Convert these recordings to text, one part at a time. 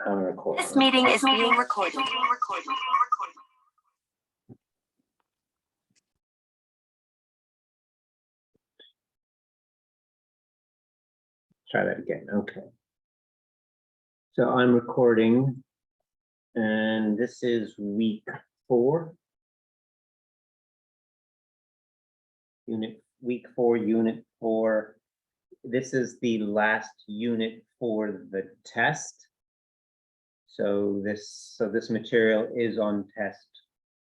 I'm recording. This meeting is being recorded. Try that again. Okay. So I'm recording, and this is week 4. Week 4, unit 4. This is the last unit for the test. So this material is on test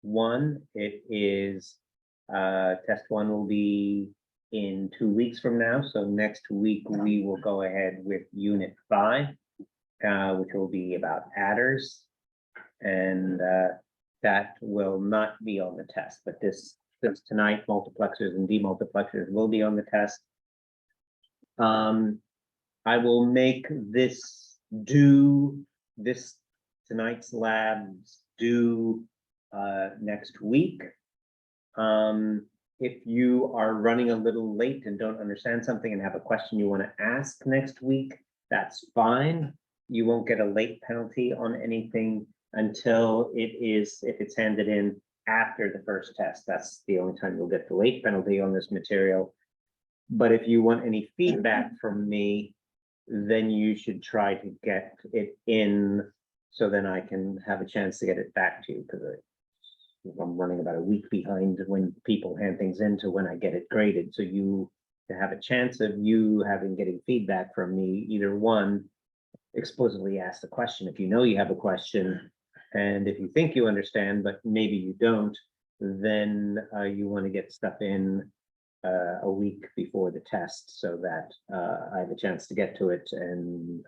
1. It is test 1 will be in 2 weeks from now. So next week we will go ahead with unit 5, which will be about adders, and that will not be on the test. But this tonight, multiplexers and demultiplexers will be on the test. I will make this tonight's labs due next week. If you are running a little late and don't understand something and have a question you want to ask next week, that's fine. You won't get a late penalty on anything until if it's handed in after the first test. That's the only time you'll get the late penalty on this material. But if you want any feedback from me, then you should try to get it in so then I can have a chance to get it back to you, because I'm running about a week behind when people hand things in to when I get it graded. So you to have a chance of you getting feedback from me, either one, explicitly ask the question if you know you have a question, and if you think you understand but maybe you don't, then you want to get stuff in a week before the test so that I have a chance to get to it and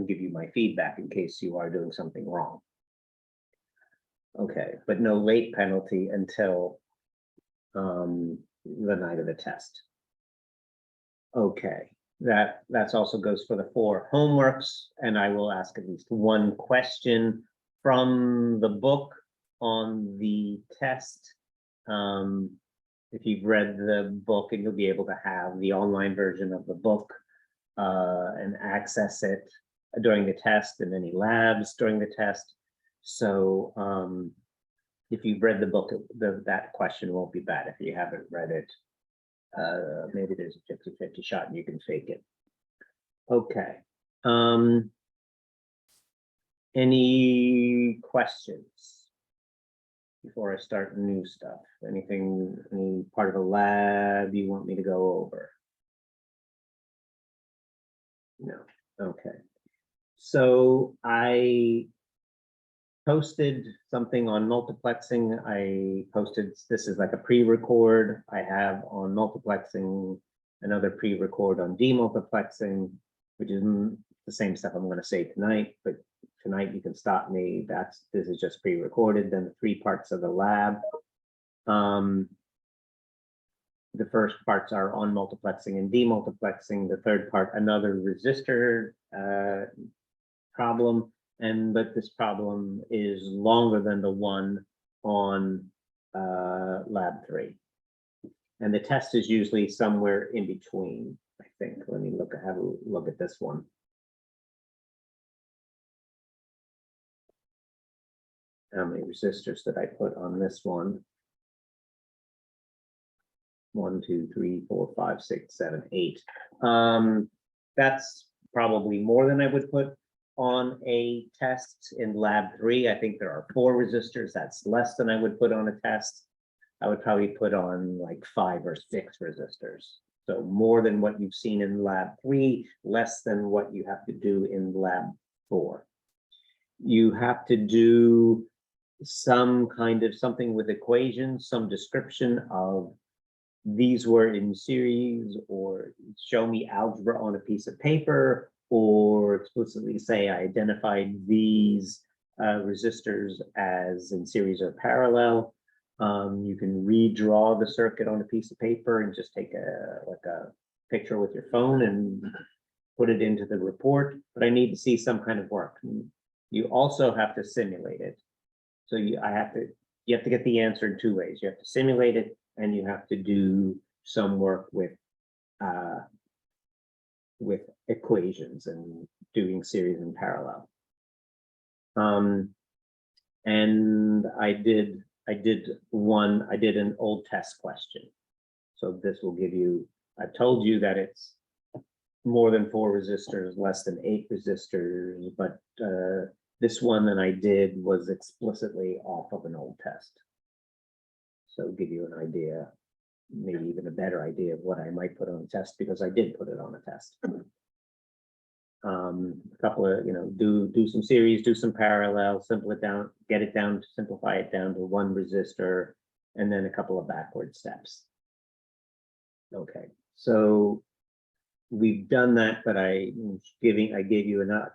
give you my feedback in case you are doing something wrong. Okay, but no late penalty until the night of the test. Okay, that's also goes for the 4 homeworks, and I will ask at least one question from the book on the test. If you've read the book, and you'll be able to have the online version of the book and access it during the test and any labs during the test. So if you've read the book, that question won't be bad. If you haven't read it, maybe there's a 50-50 shot and you can fake it. Okay. Any questions before I start new stuff? Any part of the lab you want me to go over? No. Okay. So I posted something on multiplexing. This is like a pre-record I have on multiplexing, another pre-record on demultiplexing, which is the same stuff I'm going to say tonight, but tonight you can stop me. This is just pre-recorded. Then the 3 parts of the lab. The first parts are on multiplexing and demultiplexing. The third part, another resistor problem. But this problem is longer than the one on lab 3. And the test is usually somewhere in between, I think. Let me have a look at this one. How many resistors did I put on this one? 1, 2, 3, 4, 5, 6, 7, 8. That's probably more than I would put on a test in lab 3. I think there are 4 resistors. That's less than I would put on a test. I would probably put on like 5 or 6 resistors. So more than what you've seen in lab 3, less than what you have to do in lab 4. You have to do some kind of something with equations, some description of these were in series, or show me algebra on a piece of paper, or explicitly say I identified these resistors as in series or parallel. You can redraw the circuit on a piece of paper and just take a picture with your phone and put it into the report, but I need to see some kind of work. You also have to simulate it. So you have to get the answer in 2 ways. You have to simulate it, and you have to do some work with equations and doing series and parallel. And I did an old test question. So this will give you, I've told you that it's more than 4 resistors, less than 8 resistors, but this one that I did was explicitly off of an old test. So give you an idea, maybe even a better idea of what I might put on a test, because I did put it on a test. A couple of, do some series, do some parallel, simplify it down, simplify it down to 1 resistor, and then a couple of backward steps. Okay, so we've done that, but I gave you another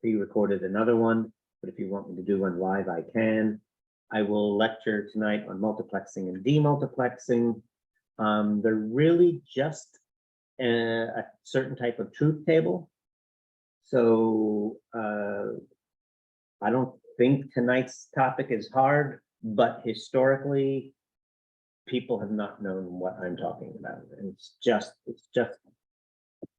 pre-recorded another one, but if you want me to do one live, I can. I will lecture tonight on multiplexing and demultiplexing. They're really just a certain type of truth table. So I don't think tonight's topic is hard, but historically, people have not known what I'm talking about. And it's just,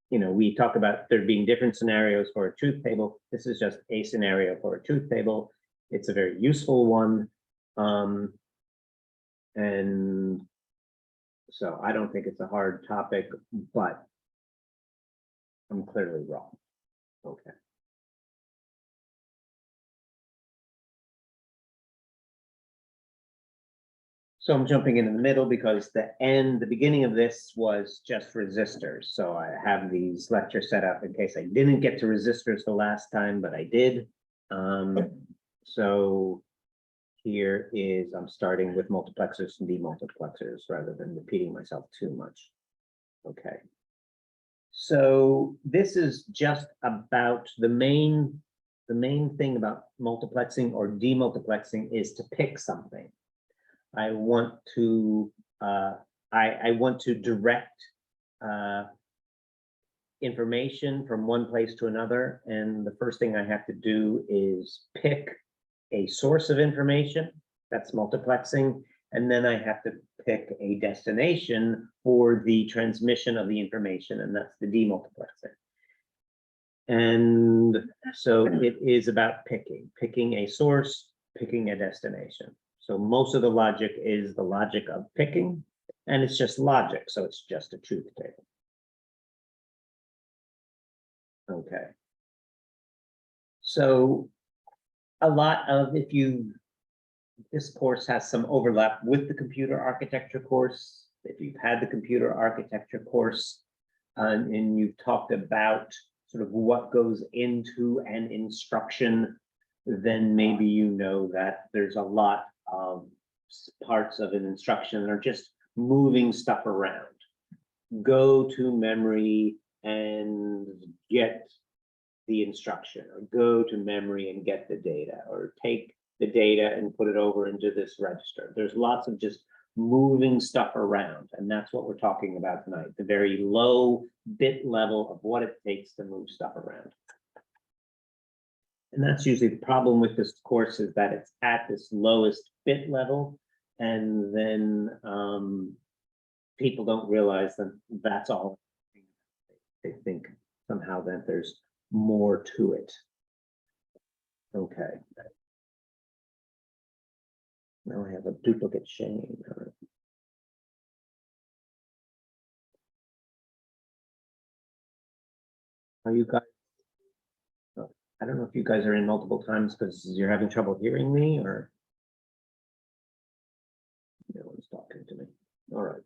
we talk about there being different scenarios for a truth table. This is just a scenario for a truth table. It's a very useful one. And so I don't think it's a hard topic, but I'm clearly wrong. Okay. So I'm jumping in the middle because the beginning of this was just resistors. So I have these lectures set up in case I didn't get to resistors the last time, but I did. So here is, I'm starting with multiplexers and demultiplexers rather than repeating myself too much. Okay. So this is just about the main thing about multiplexing or demultiplexing is to pick something. I want to direct information from one place to another, and the first thing I have to do is pick a source of information. That's multiplexing, and then I have to pick a destination for the transmission of the information, and that's the demultiplexing. And so it is about picking a source, picking a destination. So most of the logic is the logic of picking, and it's just logic, so it's just a truth table. Okay. So a lot of, this course has some overlap with the computer architecture course. If you've had the computer architecture course, and you've talked about sort of what goes into an instruction, then maybe you know that there's a lot of parts of an instruction that are just moving stuff around. Go to memory and get the instruction, or go to memory and get the data, or take the data and put it over into this register. There's lots of just moving stuff around, and that's what we're talking about tonight, the very low bit level of what it takes to move stuff around. And that's usually the problem with this course, is that it's at this lowest bit level, and then people don't realize that that's all. They think somehow that there's more to it. Okay. Now I have a duplicate shame. Are you guys? I don't know if you guys are in multiple times because you're having trouble hearing me, or no one's talking to me. All right.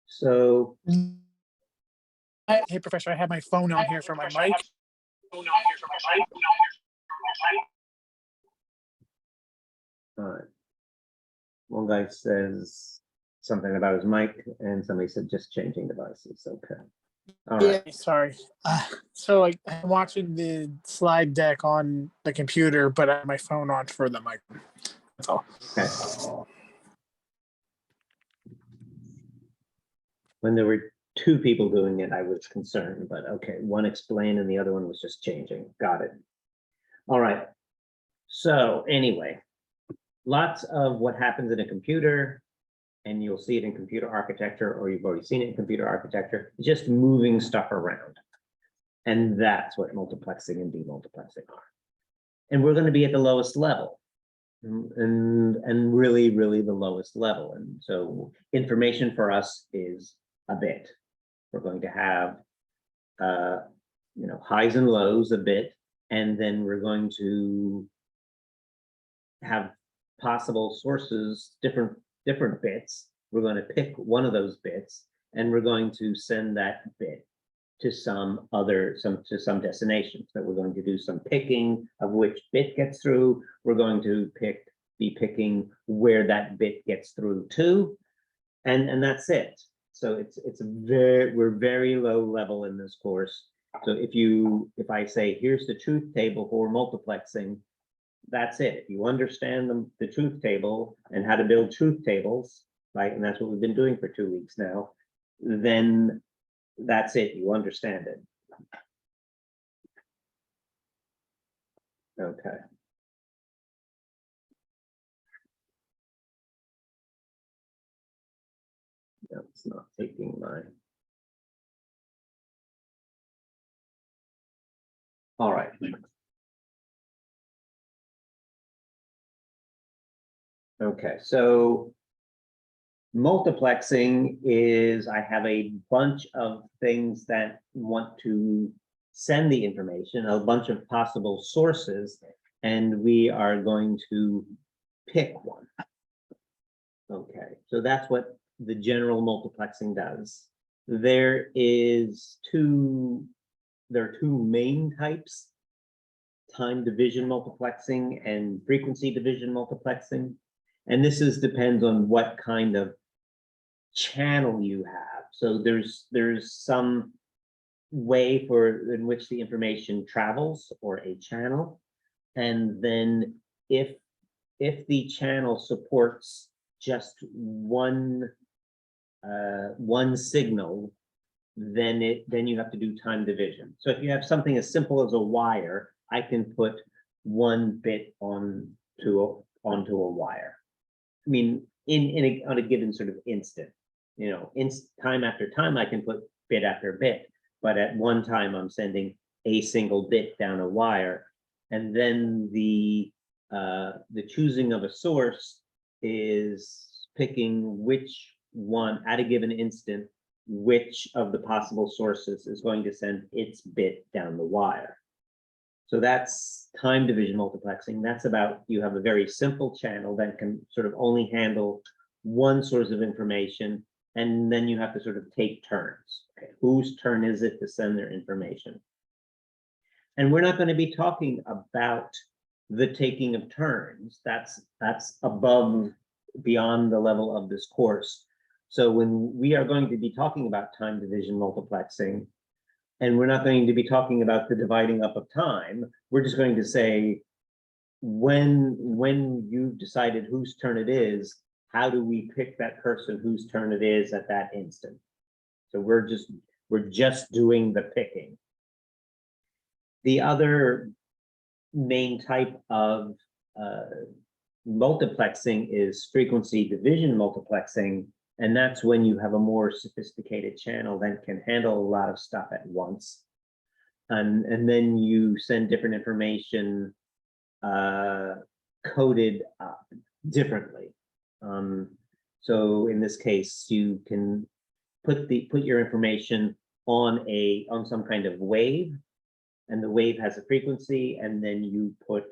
So. Hey, Professor, I have my phone on here for my mic. All right. One guy says something about his mic, and somebody said just changing devices. Okay. All right. Yeah, sorry. So I'm watching the slide deck on the computer, but I have my phone on for the mic. That's all. Okay. When there were 2 people doing it, I was concerned, but okay, one explained and the other one was just changing. Got it. All right. So anyway, lots of what happens in a computer, and you'll see it in computer architecture, or you've already seen it in computer architecture, just moving stuff around. And that's what multiplexing and demultiplexing are. And we're going to be at the lowest level. And really, really the lowest level. And so information for us is a bit. We're going to have highs and lows a bit, and then we're going to have possible sources, different bits. We're going to pick one of those bits, and we're going to send that bit to some destination. So we're going to do some picking of which bit gets through. We're going to be picking where that bit gets through to, and that's it. So we're very low level in this course. So if I say here's the truth table for multiplexing, that's it. If you understand the truth table and how to build truth tables, right, and that's what we've been doing for 2 weeks now, then that's it. You understand it. Okay. No, it's not taking my. All right. Okay, so multiplexing is I have a bunch of things that want to send the information, a bunch of possible sources, and we are going to pick one. Okay, so that's what the general multiplexing does. There are two main types: time division multiplexing and frequency division multiplexing. And this depends on what kind of channel you have. So there's some way in which the information travels, or a channel. And then if the channel supports just one signal, then you have to do time division. So if you have something as simple as a wire, I can put one bit onto a wire. I mean, on a given sort of instant, time after time, I can put bit after bit, but at one time I'm sending a single bit down a wire, and then the choosing of a source is picking which one at a given instant, which of the possible sources is going to send its bit down the wire. So that's time division multiplexing. That's about, you have a very simple channel that can sort of only handle one source of information, and then you have to sort of take turns. Okay, whose turn is it to send their information? And we're not going to be talking about the taking of turns. That's beyond the level of this course. So when we are going to be talking about time division multiplexing, and we're not going to be talking about the dividing up of time, we're just going to say, when you've decided whose turn it is, how do we pick that person whose turn it is at that instant? So we're just doing the picking. The other main type of multiplexing is frequency division multiplexing, and that's when you have a more sophisticated channel that can handle a lot of stuff at once. And then you send different information coded up differently. So in this case, you can put your information on some kind of wave, and the wave has a frequency, and then you put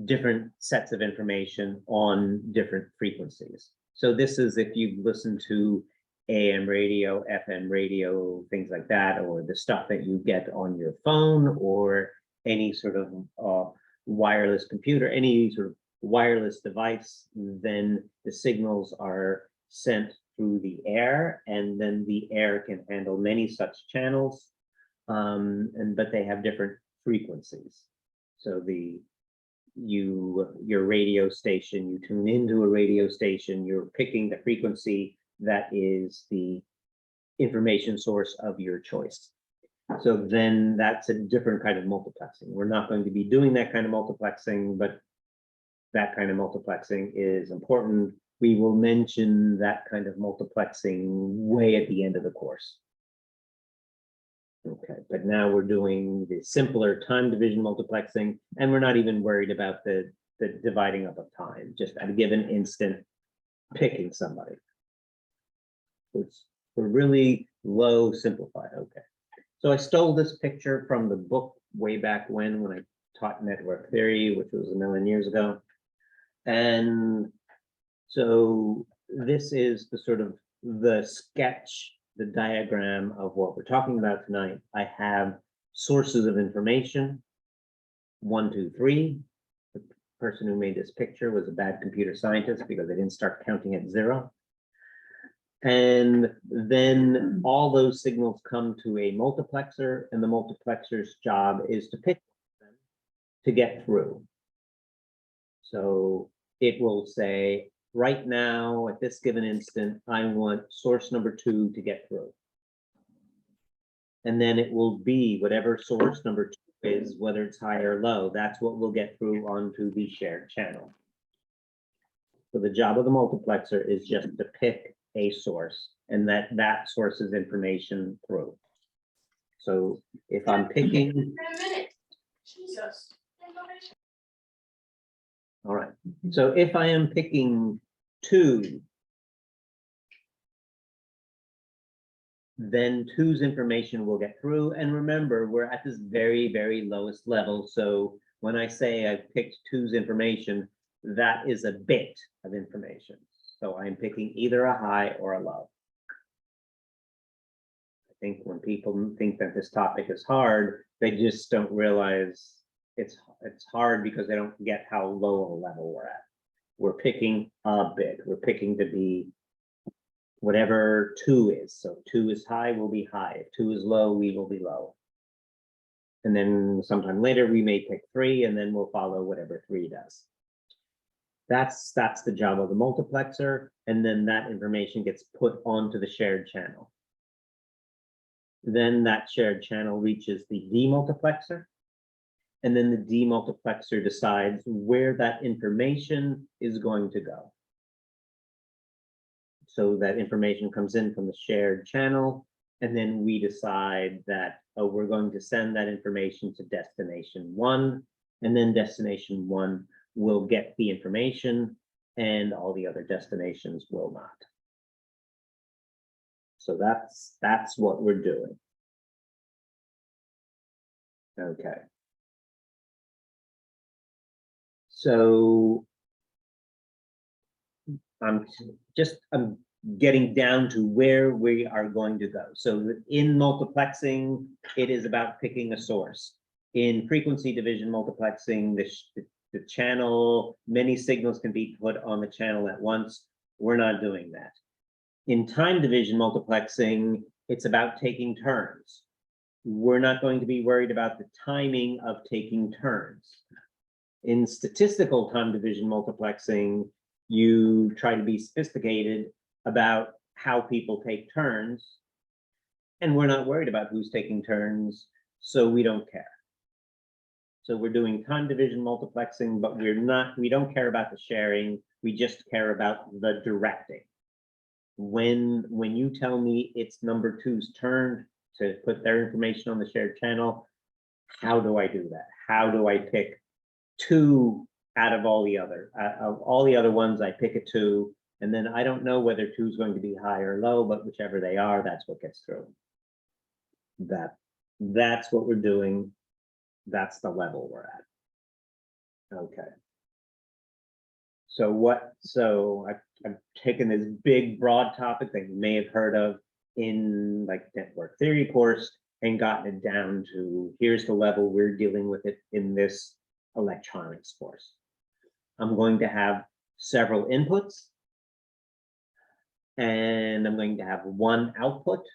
different sets of information on different frequencies. So this is if you listen to AM radio, FM radio, things like that, or the stuff that you get on your phone, or any sort of wireless computer, any sort of wireless device, then the signals are sent through the air, and then the air can handle many such channels, but they have different frequencies. So your radio station, you tune into a radio station, you're picking the frequency that is the information source of your choice. So then that's a different kind of multiplexing. We're not going to be doing that kind of multiplexing, but that kind of multiplexing is important. We will mention that kind of multiplexing way at the end of the course. Okay, but now we're doing the simpler time division multiplexing, and we're not even worried about the dividing up of time, just at a given instant, picking somebody. We're really low simplified, okay. So I stole this picture from the book way back when I taught network theory, which was a million years ago. And so this is the sort of the sketch, the diagram of what we're talking about tonight. I have sources of information, 1, 2, 3. The person who made this picture was a bad computer scientist because they didn't start counting at 0. And then all those signals come to a multiplexer, and the multiplexer's job is to pick them to get through. So it will say, right now, at this given instant, I want source number 2 to get through. And then it will be whatever source number 2 is, whether it's high or low, that's what will get through onto the shared channel. So the job of the multiplexer is just to pick a source, and that source's information through. So if I'm picking, Jesus. all right, so if I am picking 2, then 2's information will get through. And remember, we're at this very, very lowest level. So when I say I've picked 2's information, that is a bit of information. So I'm picking either a high or a low. I think when people think that this topic is hard, they just don't realize it's hard because they don't get how low a level we're at. We're picking a bit. We're picking to be whatever 2 is. So 2 is high, will be high. If 2 is low, we will be low. And then sometime later, we may pick 3, and then we'll follow whatever 3 does. That's the job of the multiplexer, and then that information gets put onto the shared channel. Then that shared channel reaches the demultiplexer, and then the demultiplexer decides where that information is going to go. So that information comes in from the shared channel, and then we decide that, oh, we're going to send that information to destination 1, and then destination 1 will get the information, and all the other destinations will not. So that's what we're doing. Okay. So I'm getting down to where we are going to go. So in multiplexing, it is about picking a source. In frequency division multiplexing, the channel, many signals can be put on the channel at once. We're not doing that. In time division multiplexing, it's about taking turns. We're not going to be worried about the timing of taking turns. In statistical time division multiplexing, you try to be sophisticated about how people take turns, and we're not worried about who's taking turns, so we don't care. So we're doing time division multiplexing, but we don't care about the sharing, we just care about the directing. When you tell me it's number 2's turn to put their information on the shared channel, how do I do that? How do I pick 2 out of all the other ones? I pick a 2, and then I don't know whether 2 is going to be high or low, but whichever they are, that's what gets through. That's what we're doing. That's the level we're at. Okay. So I've taken this big, broad topic that you may have heard of in like network theory course and gotten it down to here's the level we're dealing with it in this electronics course. I'm going to have several inputs, and I'm going to have 1 output,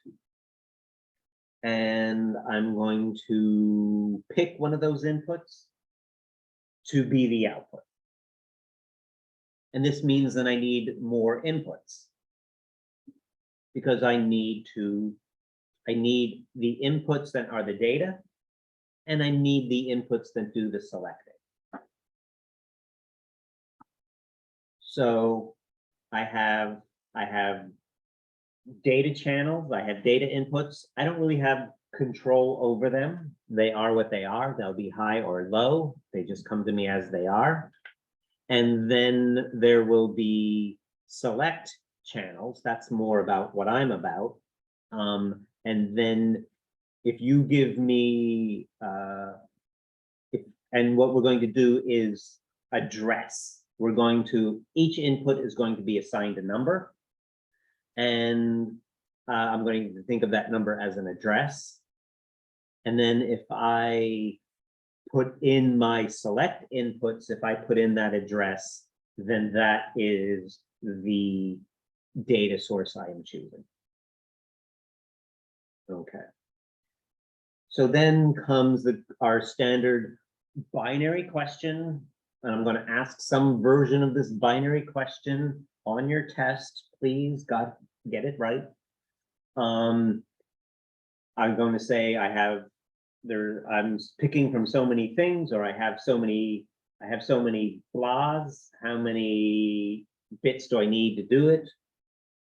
and I'm going to pick one of those inputs to be the output. And this means that I need more inputs because I need the inputs that are the data, and I need the inputs that do the selecting. So I have data channels, I have data inputs. I don't really have control over them. They are what they are. They'll be high or low. They just come to me as they are. And then there will be select channels. That's more about what I'm about. And then if you give me, and what we're going to do is address. We're going to, each input is going to be assigned a number. And I'm going to think of that number as an address. And then if I put in my select inputs, if I put in that address, then that is the data source I am choosing. Okay. So then comes our standard binary question. And I'm going to ask some version of this binary question on your test. Please, God, get it right. I'm going to say I'm picking from so many things, or I have so many blahs. How many bits do I need to do it?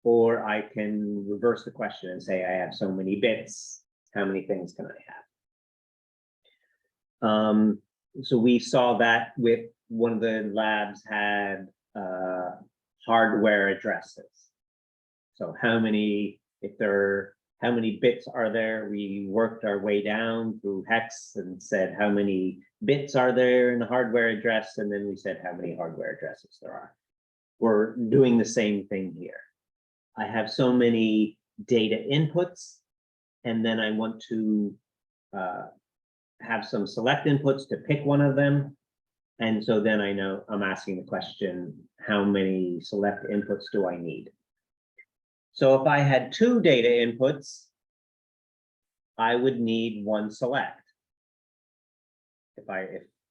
Or I can reverse the question and say I have so many bits. How many things can I have? So we saw that with one of the labs had hardware addresses. So how many bits are there? We worked our way down through hex and said how many bits are there in a hardware address, and then we said how many hardware addresses there are. We're doing the same thing here. I have so many data inputs, and then I want to have some select inputs to pick one of them. And so then I know I'm asking the question, how many select inputs do I need? So if I had 2 data inputs, I would need 1 select. If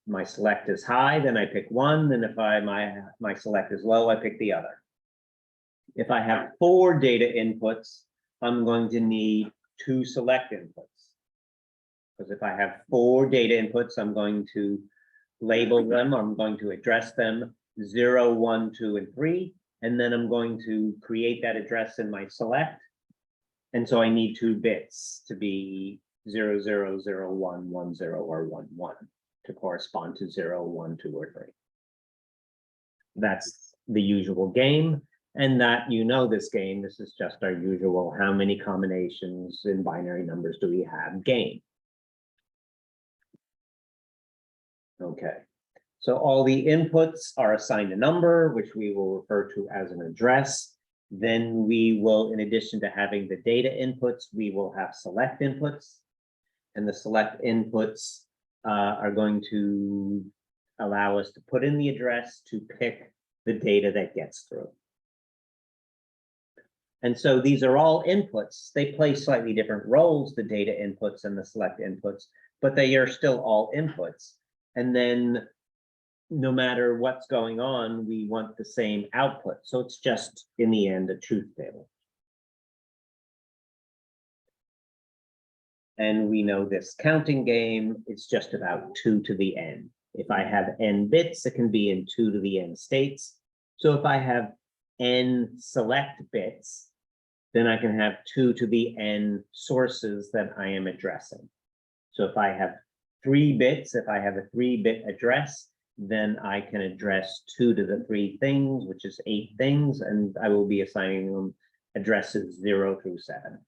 my select is high, then I pick 1, and if my select is low, I pick the other. If I have 4 data inputs, I'm going to need 2 select inputs. Because if I have 4 data inputs, I'm going to label them, I'm going to address them 0, 1, 2, and 3. And then I'm going to create that address in my select. And so I need 2 bits to be 0, 0, 0, 1, 1, 0, or 1, 1 to correspond to 0, 1, 2, or 3. That's the usual game. And that, this game, this is just our usual, how many combinations in binary numbers do we have game. Okay. So all the inputs are assigned a number, which we will refer to as an address. Then we will, in addition to having the data inputs, we will have select inputs. And the select inputs are going to allow us to put in the address to pick the data that gets through. And so these are all inputs. They play slightly different roles, the data inputs and the select inputs, but they are still all inputs. And then no matter what's going on, we want the same output. So it's just, in the end, a truth table. And we know this counting game, it's just about 2 to the n. If I have n bits, it can be in 2 to the n states. So if I have n select bits, then I can have 2 to the n sources that I am addressing. So if I have 3 bits, if I have a 3-bit address, then I can address 2 to the 3 things, which is 8 things, and I will be assigning them addresses 0 through 7.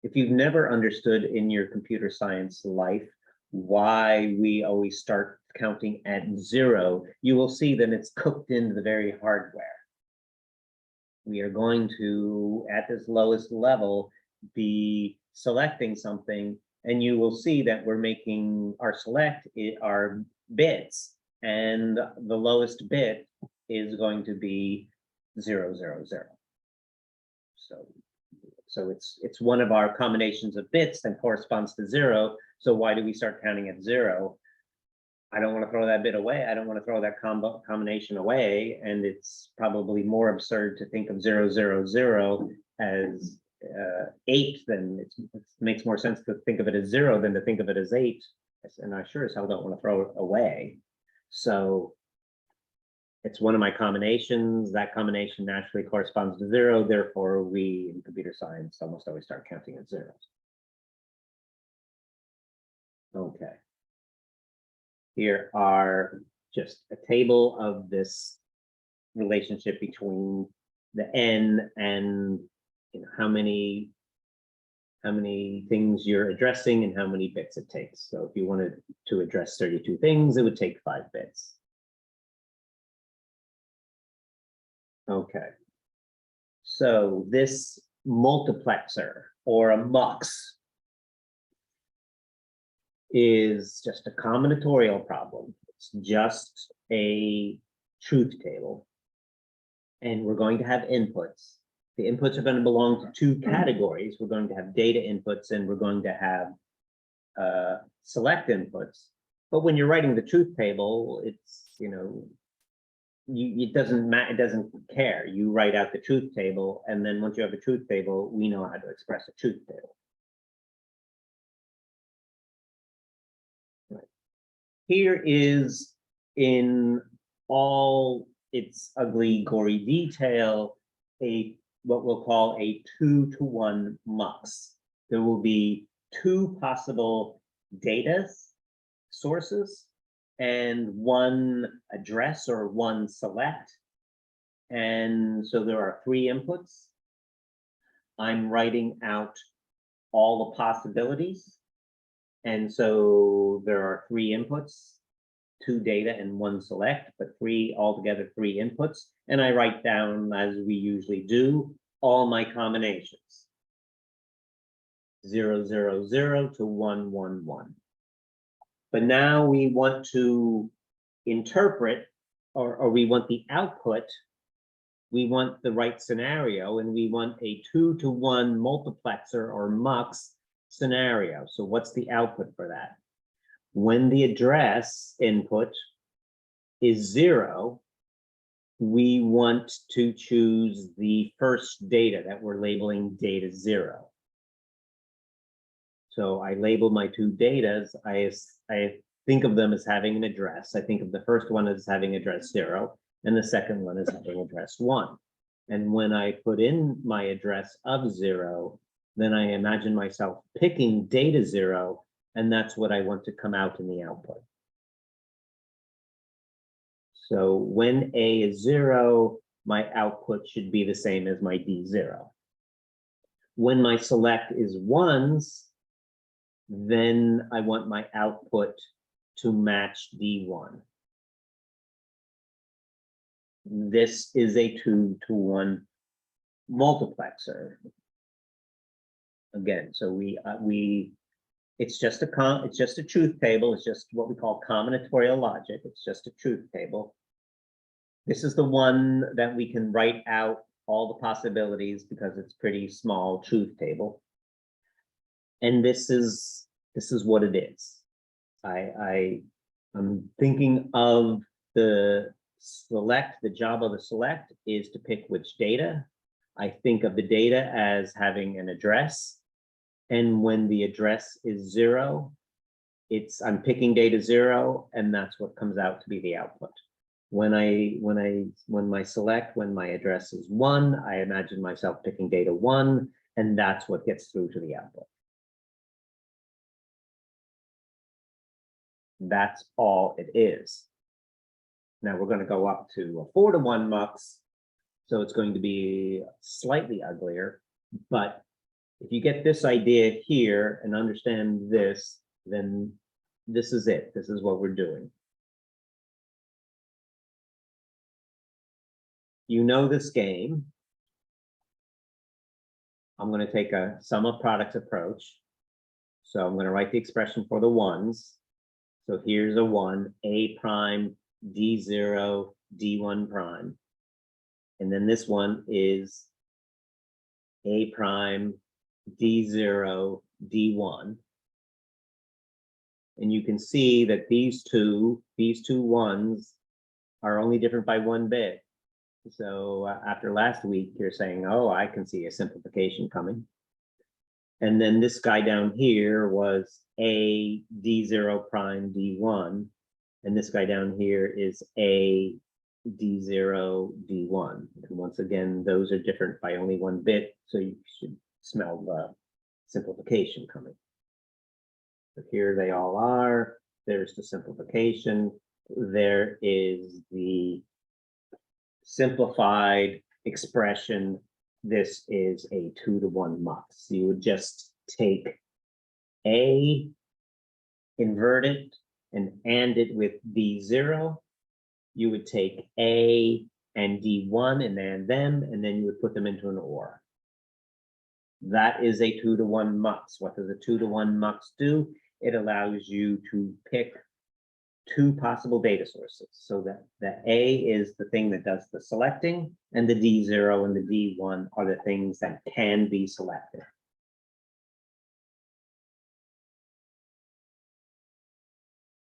If you've never understood in your computer science life why we always start counting at 0, you will see that it's cooked into the very hardware. We are going to, at this lowest level, be selecting something, and you will see that we're making our select our bits, and the lowest bit is going to be 0, 0, 0. So it's one of our combinations of bits that corresponds to 0. So why do we start counting at 0? I don't want to throw that bit away. I don't want to throw that combination away. And it's probably more absurd to think of 0, 0, 0 as 8 than it makes more sense to think of it as 0 than to think of it as 8. And I sure as hell don't want to throw it away. So it's one of my combinations. That combination naturally corresponds to 0. Therefore, we in computer science almost always start counting at zeros. Okay. Here are just a table of this relationship between the n and how many things you're addressing and how many bits it takes. So if you wanted to address 32 things, it would take 5 bits. Okay. So this multiplexer or a mux is just a combinatorial problem. It's just a truth table. And we're going to have inputs. The inputs are going to belong to 2 categories. We're going to have data inputs and we're going to have select inputs. But when you're writing the truth table, it's, it doesn't matter, it doesn't care. You write out the truth table, and then once you have a truth table, we know how to express a truth table. Right. Here is, in all its ugly, gory detail, what we'll call a 2-to-1 mux. There will be 2 possible data sources and 1 address or 1 select. And so there are 3 inputs. I'm writing out all the possibilities. And so there are 3 inputs, 2 data and 1 select, but 3 altogether, 3 inputs. And I write down, as we usually do, all my combinations. 0, 0, 0 to 1, 1, 1. But now we want to interpret, or we want the output, we want the right scenario, and we want a 2-to-1 multiplexer or mux scenario. So what's the output for that? When the address input is 0, we want to choose the first data that we're labeling data 0. So I label my 2 datas. I think of them as having an address. I think of the first one as having address 0, and the second one as having address 1. And when I put in my address of 0, then I imagine myself picking data 0, and that's what I want to come out in the output. So when A is 0, my output should be the same as my D0. When my select is 1s, then I want my output to match D1. This is a 2-to-1 multiplexer. Again, so it's just a truth table. It's just what we call combinatorial logic. It's just a truth table. This is the one that we can write out all the possibilities because it's pretty small truth table. And this is what it is. I'm thinking of the select. The job of the select is to pick which data. I think of the data as having an address. And when the address is 0, I'm picking data 0, and that's what comes out to be the output. When my address is 1, I imagine myself picking data 1, and that's what gets through to the output. That's all it is. Now we're going to go up to a 4-to-1 mux, so it's going to be slightly uglier, but if you get this idea here and understand this, then this is it. This is what we're doing. You know this game. I'm going to take a sum of products approach. So I'm going to write the expression for the 1s. So here's a 1, A prime, D0, D1 prime. And then this one is A prime, D0, D1. And you can see that these two 1s are only different by 1 bit. So after last week, you're saying, oh, I can see a simplification coming. And then this guy down here was A D0 prime D1. And this guy down here is A D0, D1. And once again, those are different by only 1 bit, so you should smell the simplification coming. So here they all are. There's the simplification. There is the simplified expression. This is a 2-to-1 mux. You would just take A, invert it, and AND it with D0. You would take A and D1 and AND them, and then you would put them into an OR. That is a 2-to-1 mux. What does a 2-to-1 mux do? It allows you to pick 2 possible data sources, so that the A is the thing that does the selecting, and the D0 and the D1 are the things that can be selected.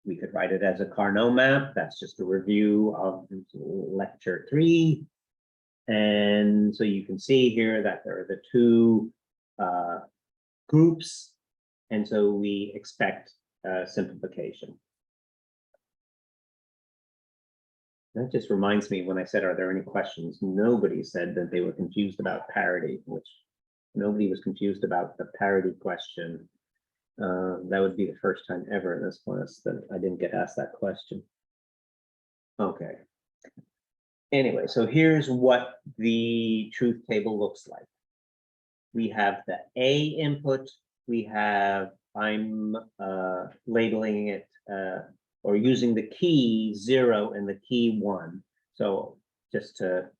We could write it as a Carnot map. That's just a review of lecture 3. And so you can see here that there are the 2 groups, and so we expect simplification. That just reminds me, when I said, are there any questions? Nobody said that they were confused about parity, which nobody was confused about the parity question. That would be the first time ever in this class that I didn't get asked that question. Okay. Anyway, so here's what the truth table looks like. We have the A input. We have, I'm labeling it or using the key 0 and the key 1. So just to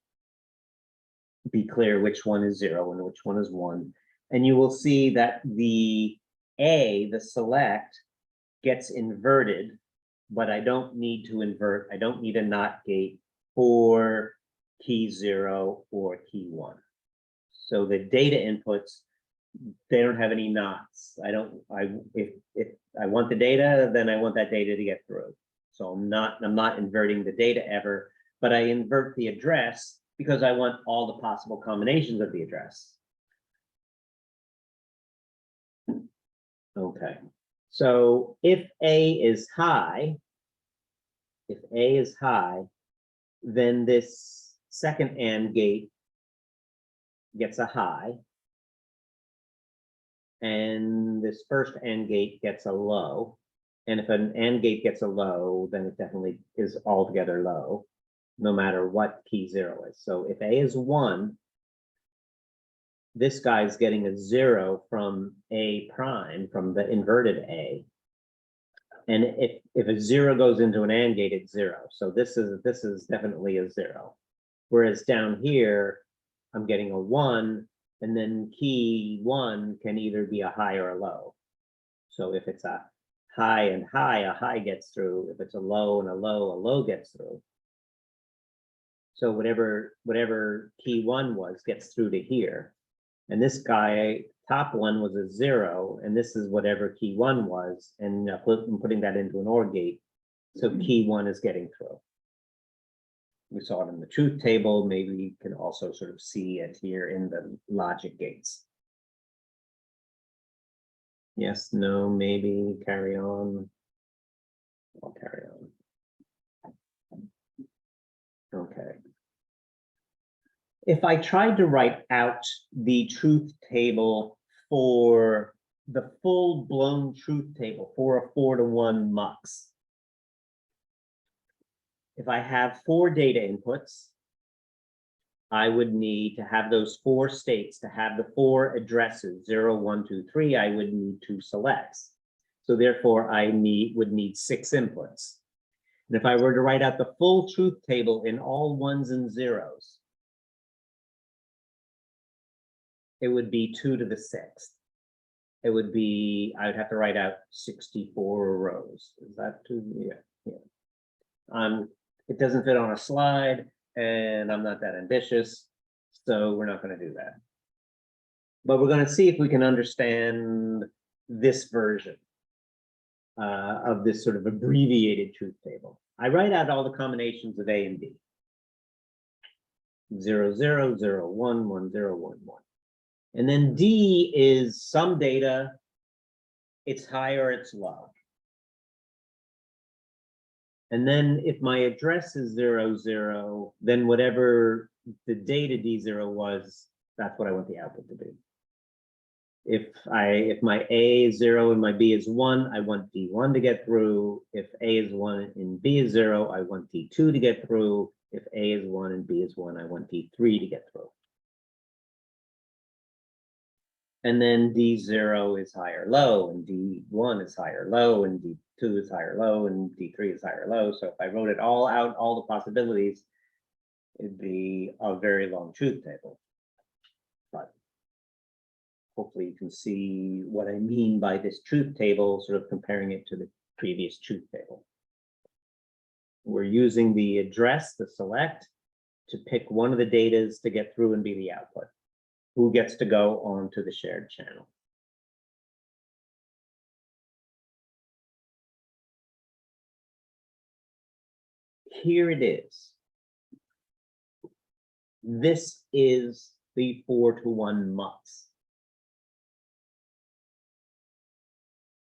be clear which one is 0 and which one is 1. And you will see that the A, the select, gets inverted, but I don't need to invert. I don't need a NOT gate for key 0 or key 1. So the data inputs, they don't have any knots. If I want the data, then I want that data to get through. So I'm not inverting the data ever, but I invert the address because I want all the possible combinations of the address. Okay, so if A is high, then this second AND gate gets a high, and this first AND gate gets a low. And if an AND gate gets a low, then it definitely is altogether low, no matter what key 0 is. So if A is 1, this guy's getting a 0 from A prime, from the inverted A. And if a 0 goes into an AND gate, it's 0. So this is definitely a 0. Whereas down here, I'm getting a 1, and then key 1 can either be a high or a low. So if it's a high and high, a high gets through. If it's a low and a low gets through. So whatever key 1 was gets through to here. And this guy, top one was a 0, and this is whatever key 1 was, and I'm putting that into an OR gate. So key 1 is getting through. We saw it in the truth table. Maybe you can also sort of see it here in the logic gates. Yes, no, maybe, carry on. I'll carry on. Okay. If I tried to write out the truth table for the full-blown truth table for a 4-to-1 mux, if I have 4 data inputs, I would need to have those 4 states. To have the 4 addresses, 0, 1, 2, 3, I would need 2 selects. So therefore, I would need 6 inputs. And if I were to write out the full truth table in all 1s and 0s, it would be 2 to the 6th. It would be, I would have to write out 64 rows. Is that too? Yeah. It doesn't fit on a slide, and I'm not that ambitious, so we're not going to do that. But we're going to see if we can understand this version of this sort of abbreviated truth table. I write out all the combinations of A and B. 0, 0, 0, 1, 1, 0, 1, 1. And then D is some data, it's high or it's low. And then if my address is 0, 0, then whatever the data D0 was, that's what I want the output to be. If my A is 0 and my B is 1, I want D1 to get through. If A is 1 and B is 0, I want D2 to get through. If A is 1 and B is 1, I want D3 to get through. And then D0 is high or low, and D1 is high or low, and D2 is high or low, and D3 is high or low. So if I wrote it all out, all the possibilities, it'd be a very long truth table. But hopefully you can see what I mean by this truth table, sort of comparing it to the previous truth table. We're using the address, the select, to pick one of the datas to get through and be the output. Who gets to go on to the shared channel. Here it is. This is the 4-to-1 mux.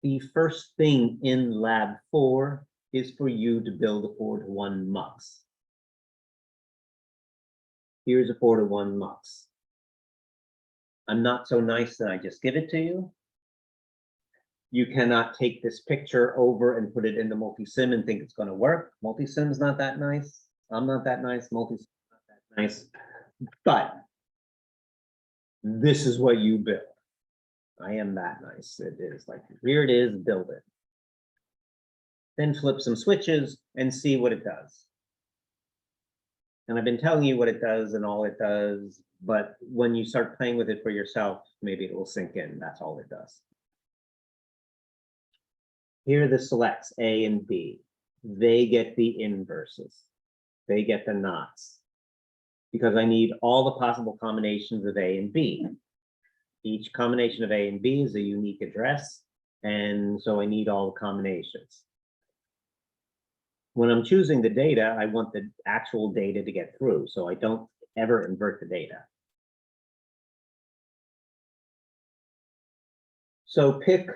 The first thing in lab 4 is for you to build a 4-to-1 mux. Here's a 4-to-1 mux. I'm not so nice that I just give it to you. You cannot take this picture over and put it into Multisim and think it's going to work. Multisim's not that nice. I'm not that nice. Multisim's not that nice. But this is what you build. I am that nice. It is like, here it is, build it. Then flip some switches and see what it does. And I've been telling you what it does and all it does, but when you start playing with it for yourself, maybe it will sink in. That's all it does. Here are the selects, A and B. They get the inverses. They get the knots. Because I need all the possible combinations of A and B. Each combination of A and B is a unique address, and so I need all the combinations. When I'm choosing the data, I want the actual data to get through, so I don't ever invert the data. So pick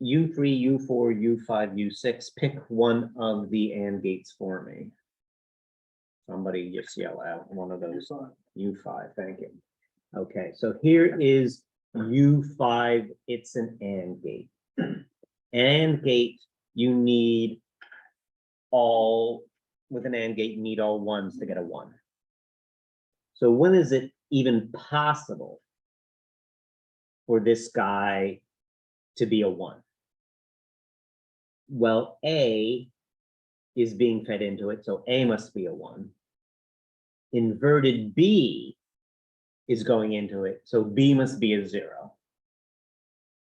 U3, U4, U5, U6, pick one of the AND gates for me. Somebody just yell out one of those. U5, thank you. Okay, so here is U5, it's an AND gate. AND gate, you need all, with an AND gate, you need all ones to get a 1. So when is it even possible for this guy to be a 1? Well, A is being fed into it, so A must be a 1. Inverted B is going into it, so B must be a 0.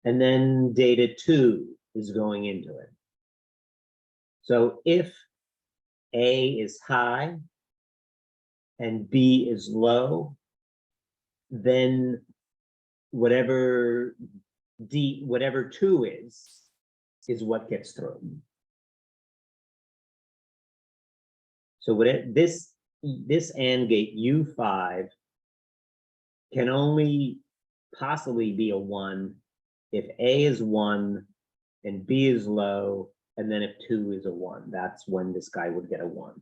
And then data 2 is going into it. So if A is high and B is low, then whatever 2 is what gets through. So this AND gate U5 can only possibly be a 1 if A is 1 and B is low, and then if 2 is a 1, that's when this guy would get a 1.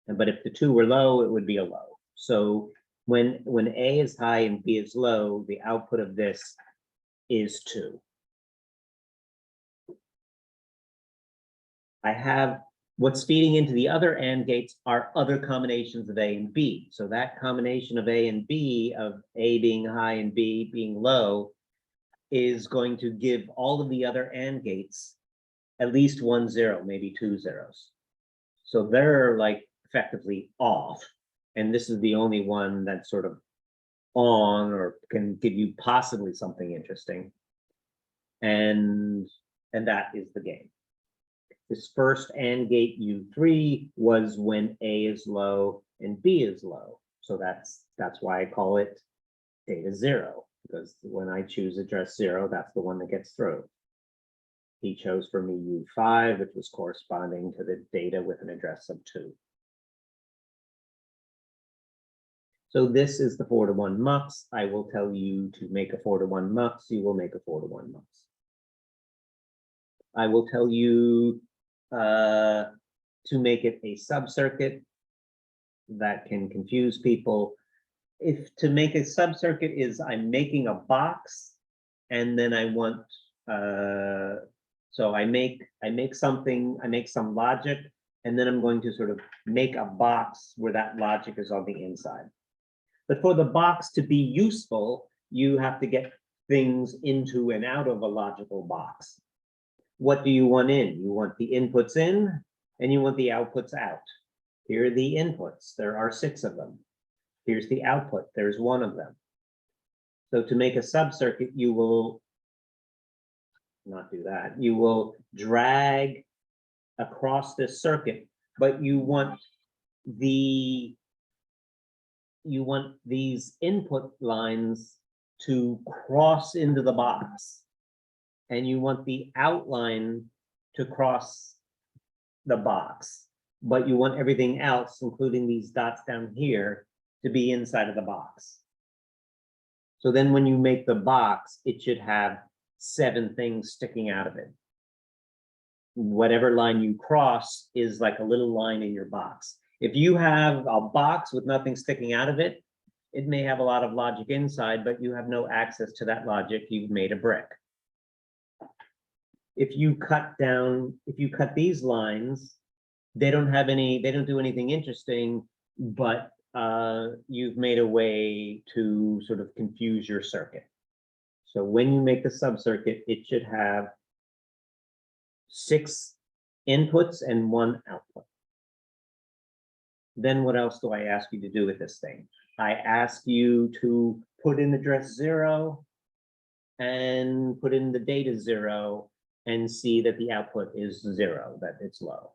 But if the 2 were low, it would be a low. So when A is high and B is low, the output of this is 2. I have what's feeding into the other AND gates are other combinations of A and B. So that combination of A and B, of A being high and B being low, is going to give all of the other AND gates at least 1 0, maybe 2 zeros. So they're like effectively off. And this is the only one that's sort of on or can give you possibly something interesting. And that is the game. This first AND gate U3 was when A is low and B is low. So that's why I call it data 0, because when I choose address 0, that's the one that gets through. He chose for me U5, which was corresponding to the data with an address of 2. So this is the 4-to-1 mux. I will tell you to make a 4-to-1 mux, you will make a 4-to-1 mux. I will tell you to make it a subcircuit. That can confuse people. If to make a subcircuit is I'm making a box and then I want, so I make something, I make some logic, and then I'm going to sort of make a box where that logic is on the inside. But for the box to be useful, you have to get things into and out of a logical box. What do you want in? You want the inputs in and you want the outputs out. Here are the inputs. There are 6 of them. Here's the output. There's 1 of them. So to make a subcircuit, you will not do that. You will drag across this circuit, but you want these input lines to cross into the box, and you want the outline to cross the box, but you want everything else, including these dots down here, to be inside of the box. So then when you make the box, it should have 7 things sticking out of it. Whatever line you cross is like a little line in your box. If you have a box with nothing sticking out of it, it may have a lot of logic inside, but you have no access to that logic. You've made a brick. If you cut these lines, they don't do anything interesting, but you've made a way to sort of confuse your circuit. So when you make the subcircuit, it should have 6 inputs and 1 output. Then what else do I ask you to do with this thing? I ask you to put in address 0 and put in the data 0 and see that the output is 0, that it's low.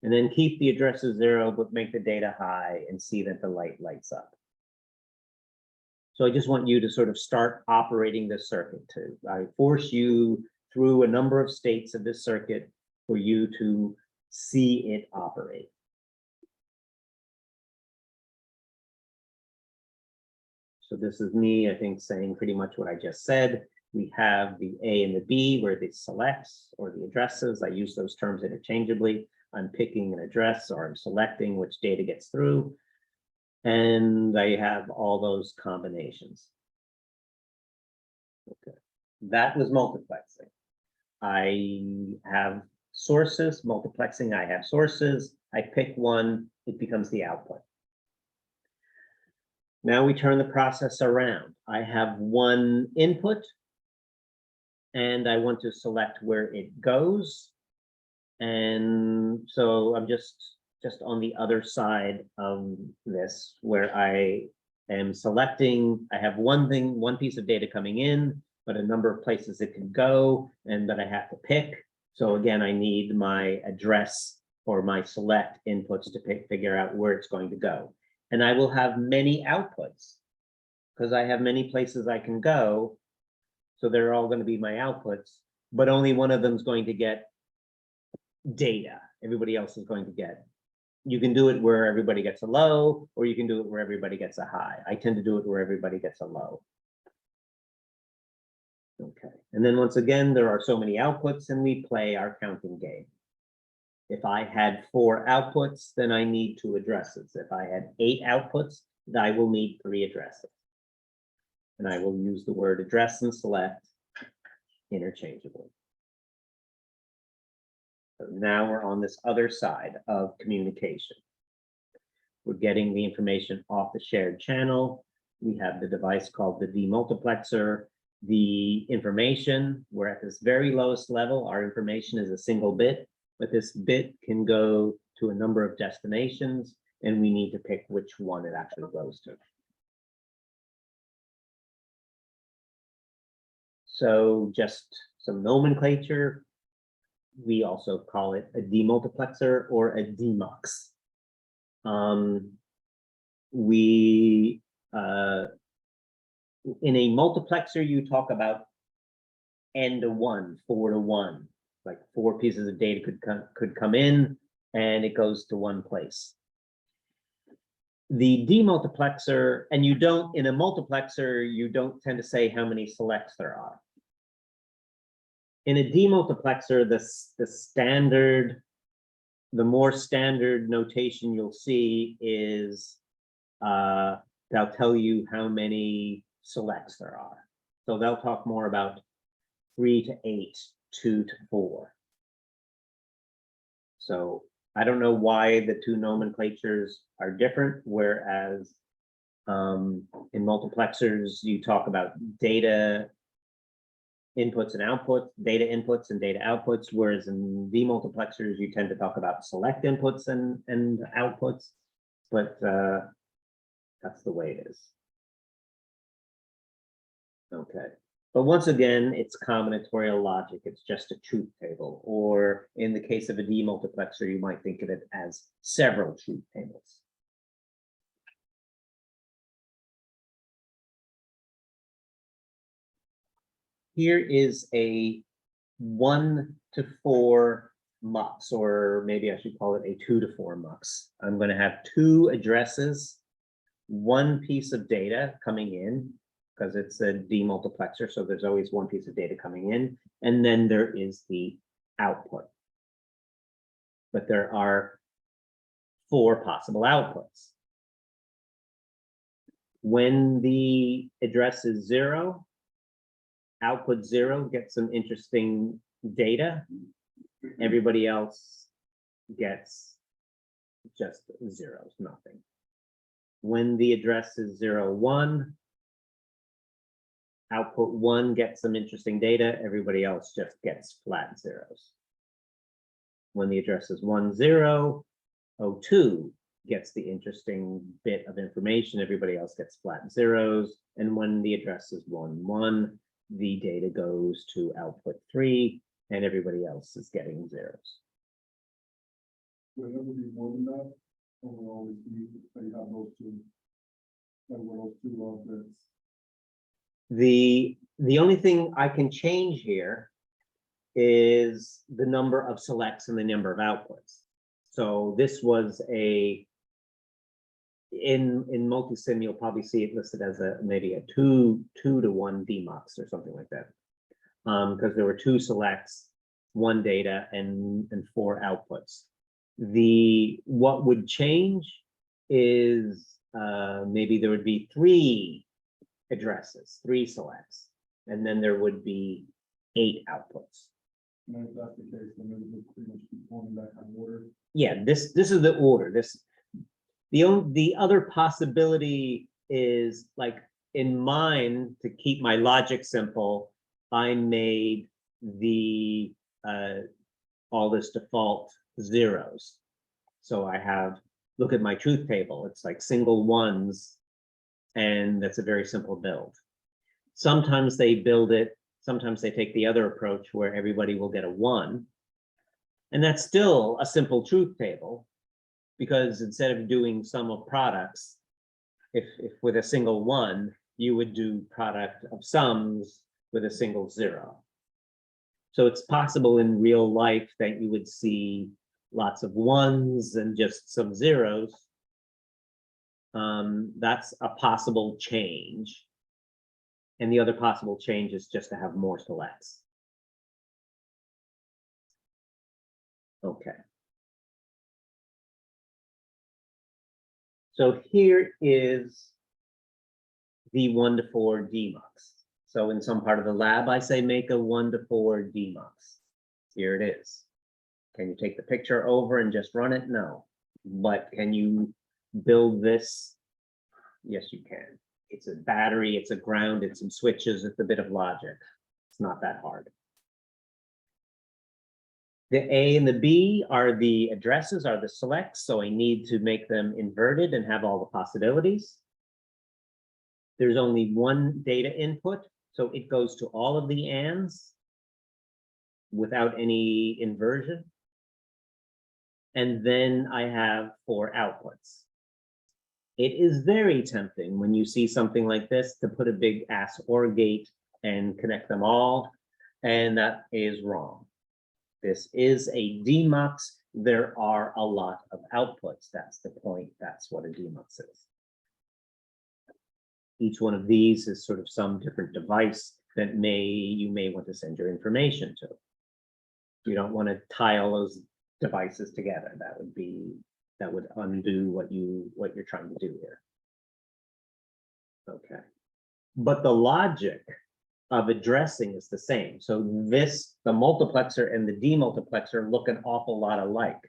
And then keep the addresses 0, but make the data high and see that the light lights up. So I just want you to sort of start operating this circuit too. I force you through a number of states of this circuit for you to see it operate. So this is me, I think, saying pretty much what I just said. We have the A and the B where the selects or the addresses. I use those terms interchangeably. I'm picking an address or I'm selecting which data gets through. And I have all those combinations. Okay, that was multiplexing. I have sources, multiplexing, I have sources. I pick one, it becomes the output. Now we turn the process around. I have one input and I want to select where it goes. And so I'm just on the other side of this where I am selecting, I have one piece of data coming in, but a number of places it can go and that I have to pick. So again, I need my address or my select inputs to figure out where it's going to go. And I will have many outputs because I have many places I can go. So they're all going to be my outputs, but only one of them is going to get data. Everybody else is going to get. You can do it where everybody gets a low, or you can do it where everybody gets a high. I tend to do it where everybody gets a low. Okay, and then once again, there are so many outputs and we play our counting game. If I had 4 outputs, then I need 2 addresses. If I had 8 outputs, then I will need 3 addresses. And I will use the word address and select interchangeably. So now we're on this other side of communication. We're getting the information off the shared channel. We have the device called the demultiplexer. The information, we're at this very lowest level. Our information is a single bit, but this bit can go to a number of destinations, and we need to pick which one it actually goes to. So just some nomenclature. We also call it a demultiplexer or a demux. In a multiplexer, you talk about n to 1, 4 to 1, like 4 pieces of data could come in and it goes to one place. The demultiplexer, and you don't, in a multiplexer, you don't tend to say how many selects there are. In a demultiplexer, the standard the more standard notation you'll see is they'll tell you how many selects there are. So they'll talk more about 3 to 8, 2 to 4. So I don't know why the two nomenclatures are different, whereas in multiplexers, you talk about data inputs and outputs, data inputs and data outputs, whereas in demultiplexers, you tend to talk about select inputs and outputs, but that's the way it is. Okay, but once again, it's combinatorial logic. It's just a truth table, or in the case of a demultiplexer, you might think of it as several truth tables. Here is a 1 to 4 mux, or maybe I should call it a 2 to 4 mux. I'm going to have 2 addresses, 1 piece of data coming in, because it's a demultiplexer, so there's always 1 piece of data coming in, and then there is the output. But there are 4 possible outputs. When the address is 0, output 0 gets some interesting data. Everybody else gets just zeros, nothing. When the address is 0, 1, output 1 gets some interesting data. Everybody else just gets flat zeros. When the address is 1, 0, 02 gets the interesting bit of information. Everybody else gets flat zeros. And when the address is 1, 1, the data goes to output 3, and everybody else is getting zeros. Will it ever be more than that? Or will always be, that you have those two, that will those two bits? The only thing I can change here is the number of selects and the number of outputs. So this was a, in multisim, you'll probably see it listed as a maybe a 2 to 1 demux or something like that, because there were 2 selects, 1 data, and 4 outputs. What would change is maybe there would be 3 addresses, 3 selects, and then there would be 8 outputs. And if that's the case, then it would pretty much be going in that kind of order. Yeah, this is the order. The other possibility is, like in mine, to keep my logic simple, I made the all this default zeros. So I have, look at my truth table, it's like single ones, and that's a very simple build. Sometimes they build it, sometimes they take the other approach where everybody will get a 1, and that's still a simple truth table, because instead of doing sum of products, if with a single 1, you would do product of sums with a single 0. So it's possible in real life that you would see lots of 1s and just some zeros. That's a possible change. And the other possible change is just to have more selects. Okay. So here is the 1 to 4 demux. So in some part of the lab, I say make a 1 to 4 demux. Here it is. Can you take the picture over and just run it? No. But can you build this? Yes, you can. It's a battery, it's a ground, it's some switches, it's a bit of logic. It's not that hard. The A and the B are the addresses, are the selects, so I need to make them inverted and have all the possibilities. There's only 1 data input, so it goes to all of the ands without any inversion. And then I have 4 outputs. It is very tempting when you see something like this to put a big ass OR gate and connect them all, and that is wrong. This is a demux. There are a lot of outputs. That's the point. That's what a demux is. Each one of these is sort of some different device that you may want to send your information to. You don't want to tie all those devices together. That would undo what you're trying to do here. Okay. But the logic of addressing is the same. So the multiplexer and the demultiplexer look an awful lot alike.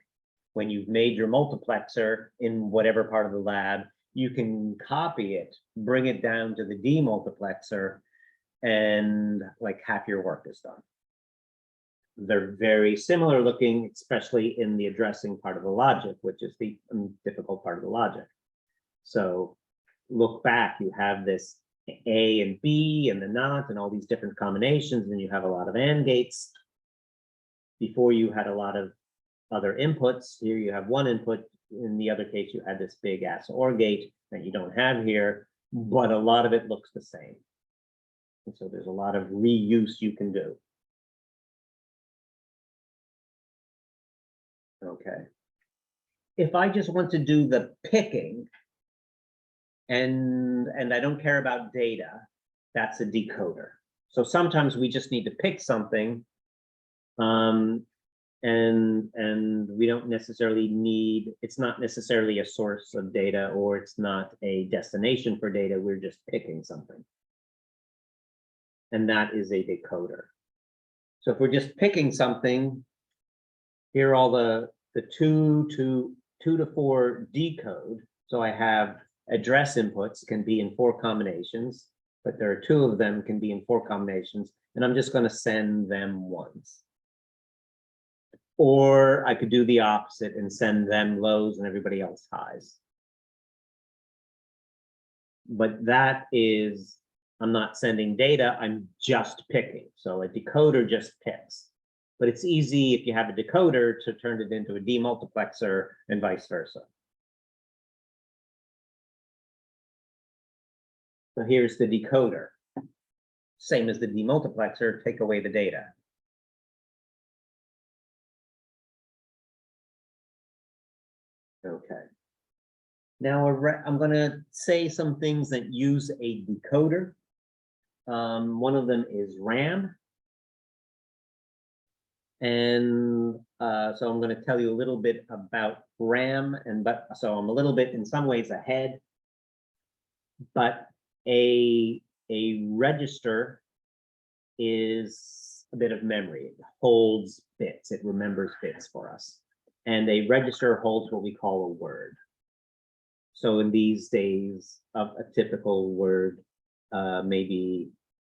When you've made your multiplexer in whatever part of the lab, you can copy it, bring it down to the demultiplexer, and like half your work is done. They're very similar looking, especially in the addressing part of the logic, which is the difficult part of the logic. So look back, you have this A and B and the not and all these different combinations, and you have a lot of AND gates. Before you had a lot of other inputs. Here you have one input. In the other case, you had this big ass OR gate that you don't have here, but a lot of it looks the same. And so there's a lot of reuse you can do. Okay. If I just want to do the picking and I don't care about data, that's a decoder. So sometimes we just need to pick something and we don't necessarily need, it's not necessarily a source of data or it's not a destination for data, we're just picking something. And that is a decoder. So if we're just picking something, here are all the 2 to 4 decode. So I have address inputs can be in 4 combinations, but there are 2 of them can be in 4 combinations, and I'm just going to send them once. Or I could do the opposite and send them lows and everybody else highs. But that is, I'm not sending data, I'm just picking. So a decoder just picks. But it's easy if you have a decoder to turn it into a demultiplexer and vice versa. So here's the decoder. Same as the demultiplexer, take away the data. Okay. Now I'm going to say some things that use a decoder. One of them is RAM. And so I'm going to tell you a little bit about RAM, so I'm a little bit in some ways ahead. But a register is a bit of memory. It holds bits. It remembers bits for us. And a register holds what we call a word. So in these days, a typical word maybe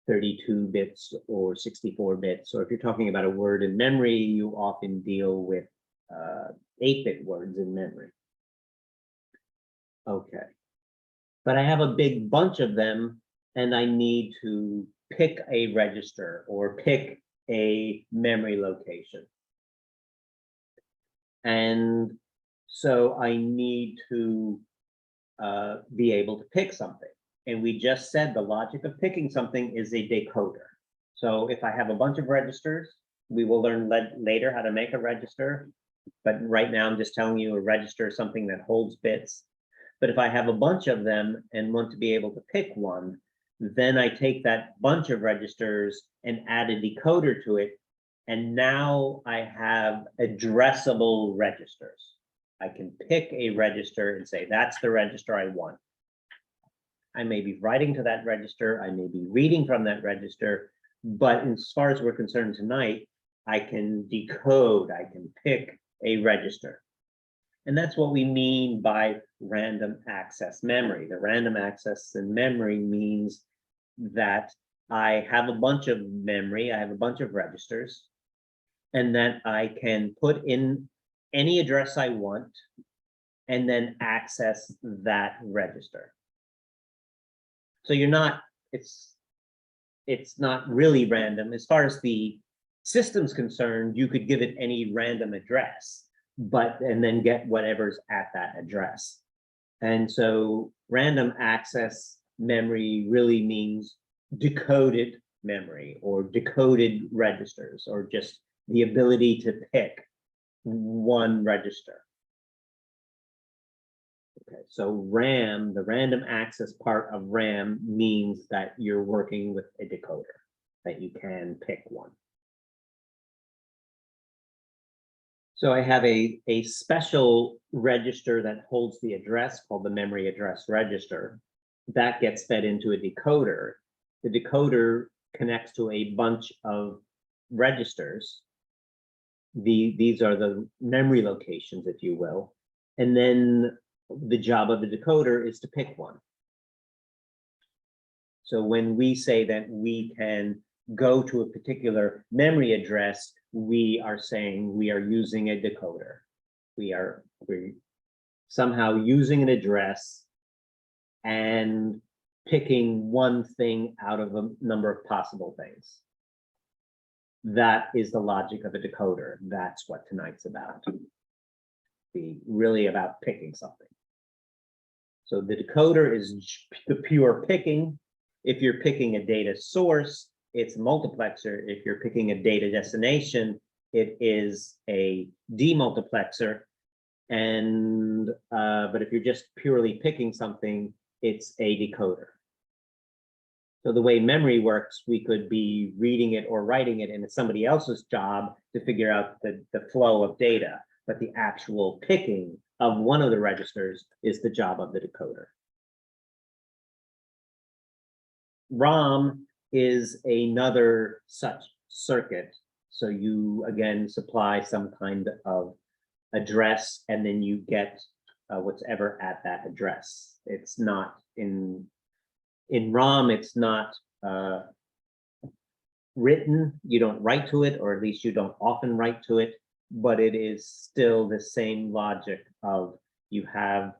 32 bits or 64 bits. Or if you're talking about a word in memory, you often deal with 8-bit words in memory. Okay. But I have a big bunch of them, and I need to pick a register or pick a memory location. And so I need to be able to pick something. And we just said the logic of picking something is a decoder. So if I have a bunch of registers, we will learn later how to make a register. But right now I'm just telling you a register is something that holds bits. But if I have a bunch of them and want to be able to pick one, then I take that bunch of registers and add a decoder to it. And now I have addressable registers. I can pick a register and say, that's the register I want. I may be writing to that register, I may be reading from that register, but as far as we're concerned tonight, I can decode, I can pick a register. And that's what we mean by random access memory. The random access in memory means that I have a bunch of memory, I have a bunch of registers, and that I can put in any address I want and then access that register. So you're not, it's not really random. As far as the system's concerned, you could give it any random address, and then get whatever's at that address. And so random access memory really means decoded memory or decoded registers, or just the ability to pick one register. Okay, so RAM, the random access part of RAM means that you're working with a decoder, that you can pick one. So I have a special register that holds the address called the memory address register. That gets fed into a decoder. The decoder connects to a bunch of registers. These are the memory locations, if you will. And then the job of the decoder is to pick one. So when we say that we can go to a particular memory address, we are saying we are using a decoder. We're somehow using an address and picking one thing out of a number of possible things. That is the logic of a decoder. That's what tonight's about. Really about picking something. So the decoder is the pure picking. If you're picking a data source, it's a multiplexer. If you're picking a data destination, it is a demultiplexer. And but if you're just purely picking something, it's a decoder. So the way memory works, we could be reading it or writing it, and it's somebody else's job to figure out the flow of data. But the actual picking of one of the registers is the job of the decoder. ROM is another such circuit. So you, again, supply some kind of address, and then you get what's ever at that address. It's not in ROM, it's not written. You don't write to it, or at least you don't often write to it, but it is still the same logic of you have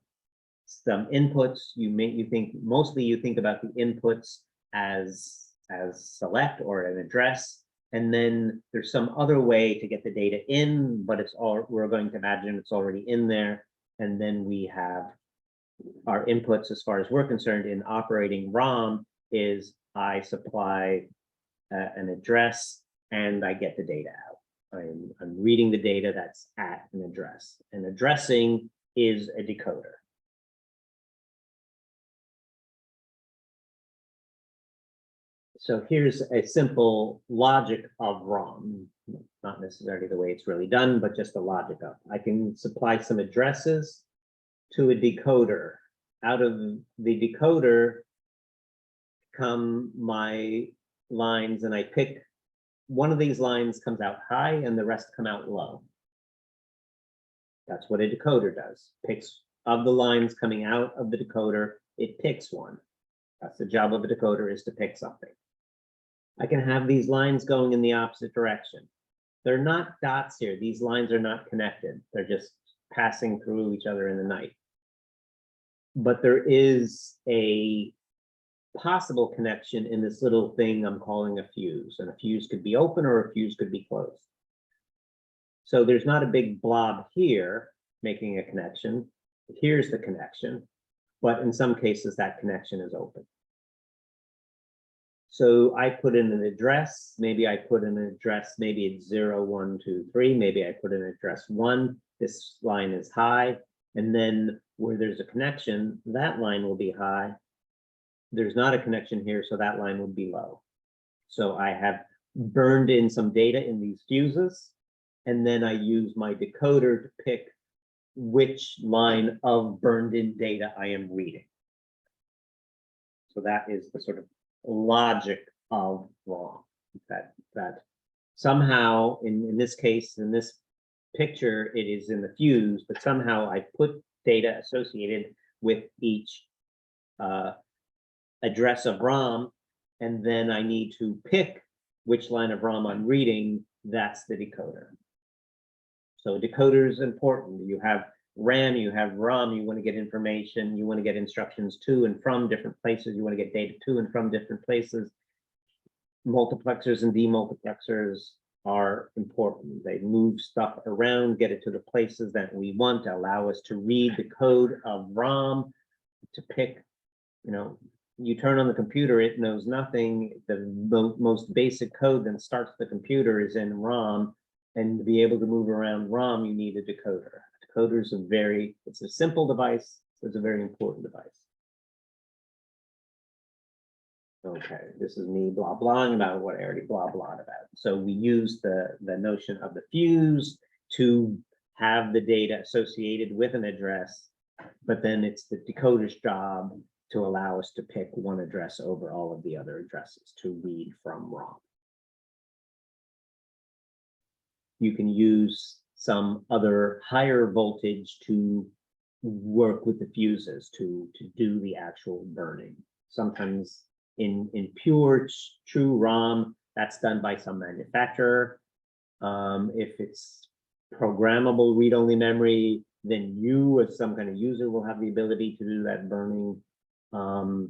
some inputs. You think about the inputs as select or an address, and then there's some other way to get the data in, but we're going to imagine it's already in there, and then we have our inputs. As far as we're concerned in operating ROM, is I supply an address and I get the data out. I'm reading the data that's at an address, and addressing is a decoder. So here's a simple logic of ROM, not necessarily the way it's really done, but just the logic of. I can supply some addresses to a decoder. Out of the decoder come my lines, and I pick one of these lines comes out high and the rest come out low. That's what a decoder does. Picks of the lines coming out of the decoder, it picks one. That's the job of a decoder, is to pick something. I can have these lines going in the opposite direction. They're not dots here. These lines are not connected. They're just passing through each other in the night. But there is a possible connection in this little thing I'm calling a fuse. And a fuse could be open or a fuse could be closed. So there's not a big blob here making a connection. Here's the connection. But in some cases, that connection is open. So I put in an address, maybe I put in an address, maybe it's 0, 1, 2, 3, maybe I put in address 1, this line is high, and then where there's a connection, that line will be high. There's not a connection here, so that line would be low. So I have burned in some data in these fuses, and then I use my decoder to pick which line of burned in data I am reading. So that is the sort of logic of ROM, that somehow in this case, in this picture, it is in the fuse, but somehow I put data associated with each address of ROM, and then I need to pick which line of ROM I'm reading. That's the decoder. So decoder is important. You have RAM, you have ROM, you want to get information, you want to get instructions to and from different places, you want to get data to and from different places. Multiplexers and demultiplexers are important. They move stuff around, get it to the places that we want, to allow us to read the code of ROM, to pick, you turn on the computer, it knows nothing. The most basic code that starts the computer is in ROM, and to be able to move around ROM, you need a decoder. Decoder is it's a simple device, it's a very important device. Okay, this is me blah blahing about what I already blah blahed about. So we use the notion of the fuse to have the data associated with an address, but then it's the decoder's job to allow us to pick one address over all of the other addresses to read from ROM. You can use some other higher voltage to work with the fuses to do the actual burning. Sometimes in pure true ROM, that's done by some manufacturer. If it's programmable read-only memory, then you as some kind of user will have the ability to do that burning. And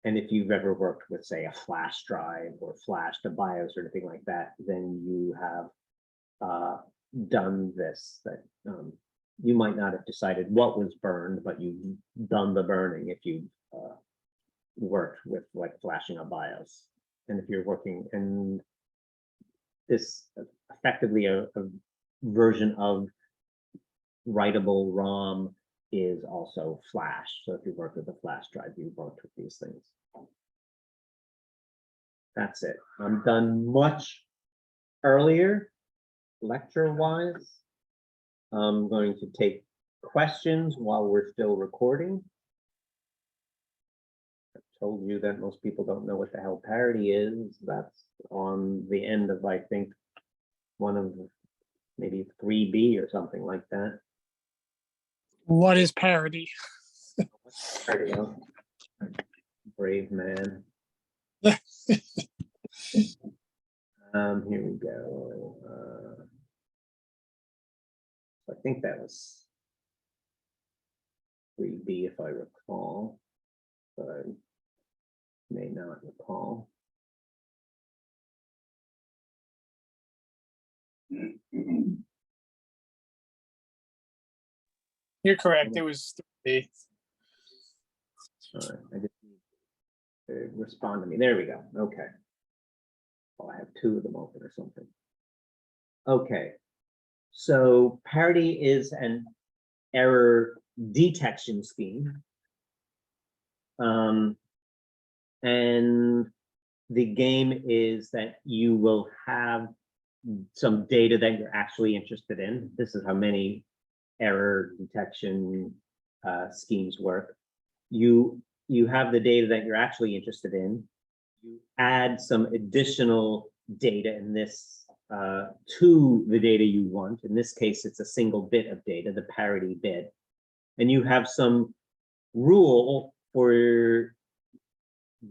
if you've ever worked with, say, a flash drive or flashed a BIOS or anything like that, then you have done this, that you might not have decided what was burned, but you've done the burning if you worked with like flashing a BIOS. And if you're working, and this effectively a version of writable ROM is also flash. So if you work with a flash drive, you've worked with these things. That's it. I'm done much earlier, lecture-wise. I'm going to take questions while we're still recording. I told you that most people don't know what the hell parity is. That's on the end of, I think, one of maybe 3B or something like that. What is parity? Parity, huh? Brave man. Here we go. I think that was 3B if I recall, but I may not recall. You're correct. It was 3. Sorry, I just need to respond to me. There we go. Okay. Oh, I have 2 of them open or something. Okay. So parity is an error detection scheme. And the game is that you will have some data that you're actually interested in. This is how many error detection schemes work. You have the data that you're actually interested in. You add some additional data in this to the data you want. In this case, it's a single bit of data, the parity bit. And you have some rule for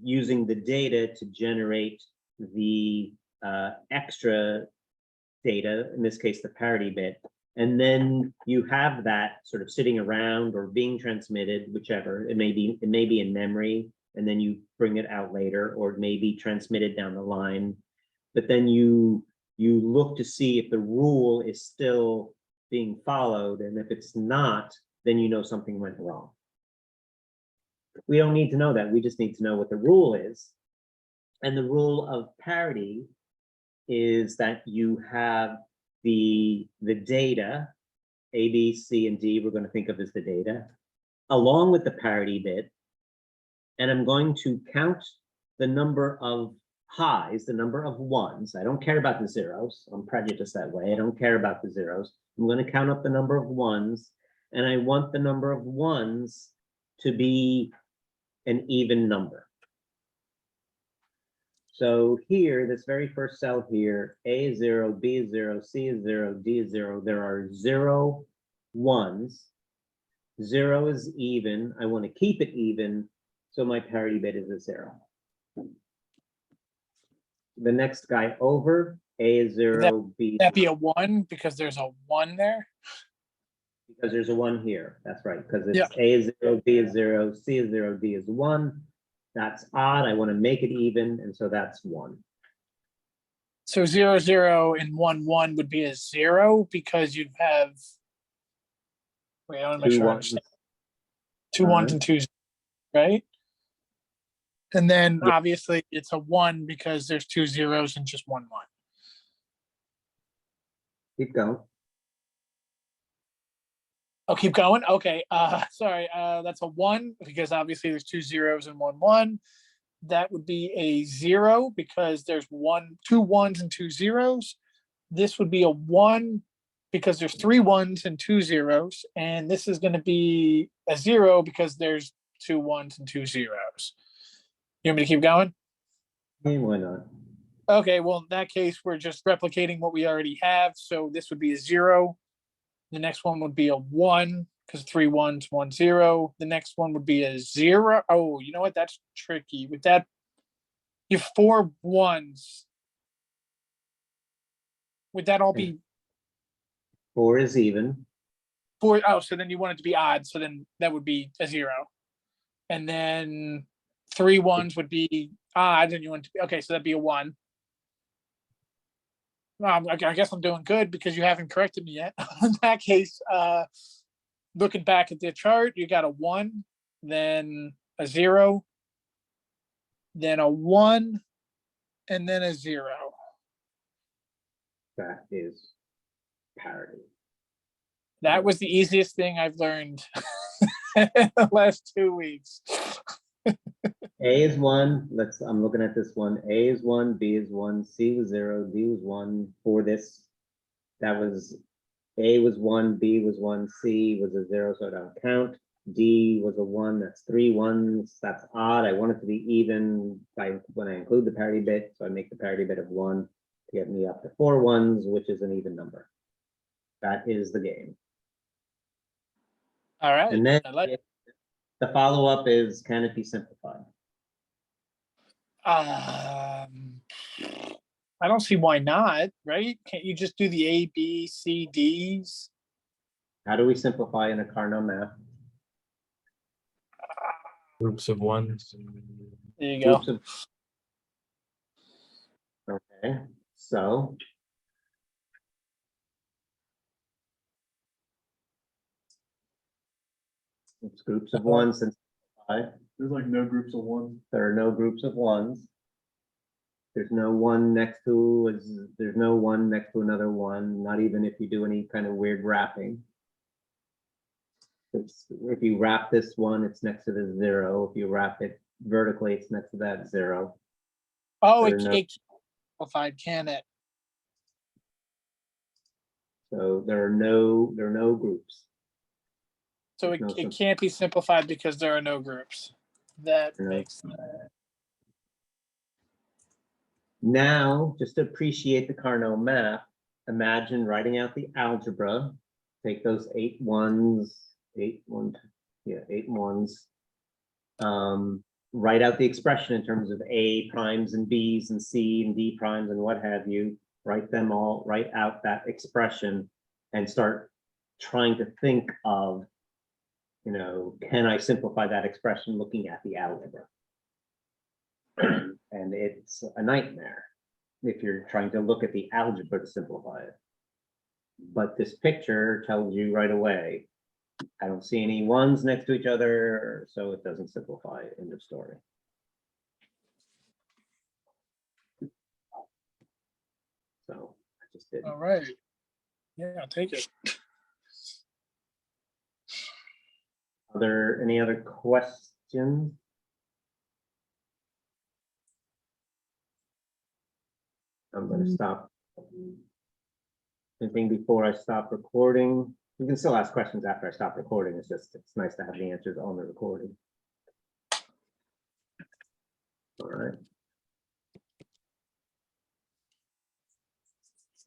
using the data to generate the extra data, in this case, the parity bit. And then you have that sort of sitting around or being transmitted, whichever. It may be in memory, and then you bring it out later, or it may be transmitted down the line. But then you look to see if the rule is still being followed, and if it's not, then you know something went wrong. We don't need to know that. We just need to know what the rule is. And the rule of parity is that you have the data, A, B, C, and D, we're going to think of as the data, along with the parity bit. And I'm going to count the number of highs, the number of ones. I don't care about the zeros. I'm prejudiced that way. I don't care about the zeros. I'm going to count up the number of ones, and I want the number of ones to be an even number. So here, this very first cell here, A is 0, B is 0, C is 0, D is 0. There are 0 ones. 0 is even. I want to keep it even, so my parity bit is a 0. The next guy over, A is 0, B. Would that be a 1 because there's a 1 there? Because there's a 1 here. That's right. Because it's A is 0, B is 0, C is 0, D is 1. That's odd. I want to make it even, and so that's 1. So 0, 0, and 1, 1 would be a 0 because you'd have. Wait, I want to make sure I understand. 2 ones and 2 zeros, right? And then obviously it's a 1 because there's 2 zeros and just 1, 1. Keep going. Oh, keep going. Okay. Sorry. That's a 1 because obviously there's 2 zeros and 1, 1. That would be a 0 because there's 2 ones and 2 zeros. This would be a 1 because there's 3 1s and 2 zeros, and this is going to be a 0 because there's 2 1s and 2 zeros. You want me to keep going? Yeah, why not? Okay, well, in that case, we're just replicating what we already have. So this would be a 0. The next one would be a 1 because 3 1s, 1 0. The next one would be a 0. Oh, you know what? That's tricky. With that, you have 4 1s. Would that all be 4 is even. 4? Oh, so then you want it to be odd. So then that would be a 0. And then 3 1s would be odd, and you want it to be okay. So that'd be a 1. I guess I'm doing good because you haven't corrected me yet. In that case, looking back at the chart, you got a 1, then a 0, then a 1, and then a 0. That is parity. That was the easiest thing I've learned in the last 2 weeks. A is 1. I'm looking at this one. A is 1, B is 1, C was 0, D was 1 for this. That was A was 1, B was 1, C was a 0, so I don't count. D was a 1, that's 3 1s. That's odd. I want it to be even when I include the parity bit, so I make the parity bit of 1 to get me up to 4 1s, which is an even number. That is the game. All right. And then I like the follow-up is, can it be simplified? I don't see why not, right? Can't you just do the A, B, C, Ds? How do we simplify in a Carnot map? Groups of ones. There you go. Groups of. Okay, so. It's groups of ones and five. There's like no groups of ones. There are no groups of ones. There's no one next to, there's no one next to another one, not even if you do any kind of weird wrapping. If you wrap this one, it's next to the 0. If you wrap it vertically, it's next to that 0. Oh, There are it no- can't simplified, can it? So there are no groups. So There's no it can't be simplified because there are no groups. That No. makes sense. Now, just to appreciate the Carnot map, imagine writing out the algebra. Take those 8 1s, 8 1, yeah, 8 1s. Write out the expression in terms of A primes and B's and C and D primes and what have you. Write them all, write out that expression and start trying to think of, can I simplify that expression looking at the algebra? And it's a nightmare if you're trying to look at the algebra to simplify it. But this picture tells you right away, I don't see any ones next to each other, so it doesn't simplify. End of story. So I just did. All right. Yeah, I'll take it. Are there any other questions? I'm going to stop. Anything before I stop recording? You can still ask questions after I stop recording. It's nice to have the answers on the recording. All right.